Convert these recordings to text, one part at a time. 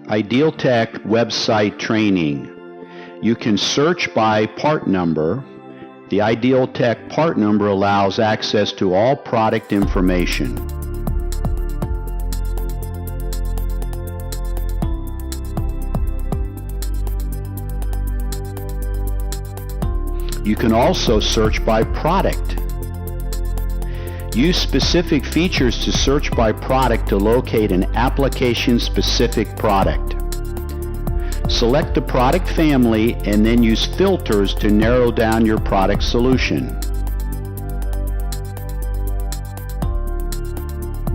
Ideal-tek website training. You can search by part number. The Ideal-tek part number allows access to all product information. You can also search by product. Use specific features to search by product to locate an application-specific product. Select the product family and then use filters to narrow down your product solution.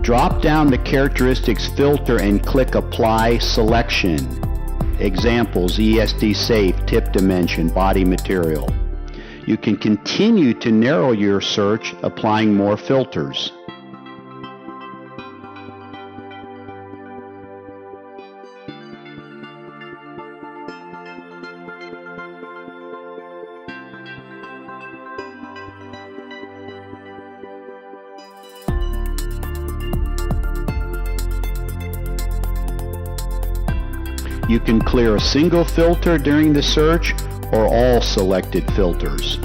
Drop down the characteristics filter and click Apply Selection. Examples: ESD safe, tip dimension, body material. You can continue to narrow your search, applying more filters. You can clear a single filter during the search or all selected filters.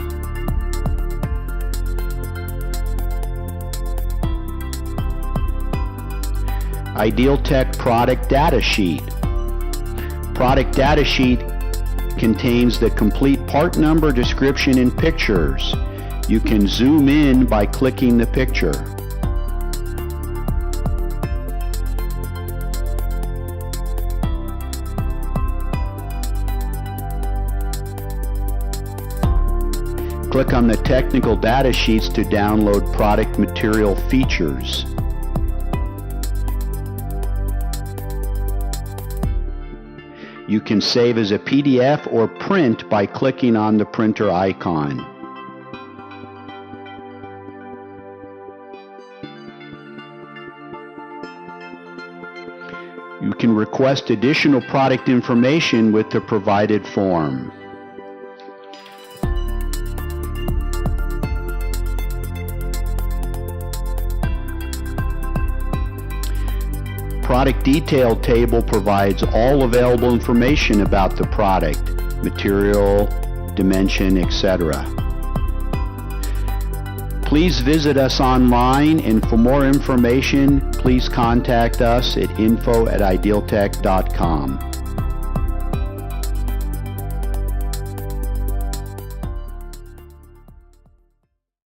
Ideal-tek product data sheet. Product data sheet contains the complete part number, description, and pictures. You can zoom in by clicking the picture. Click on the technical data sheets to download product material features. You can save as a PDF or print by clicking on the printer icon. You can request additional product information with the provided form. Product detail table provides all available information about the product, material, dimension, etc. Please visit us online, and for more information, please contact us at info@idealtek.com.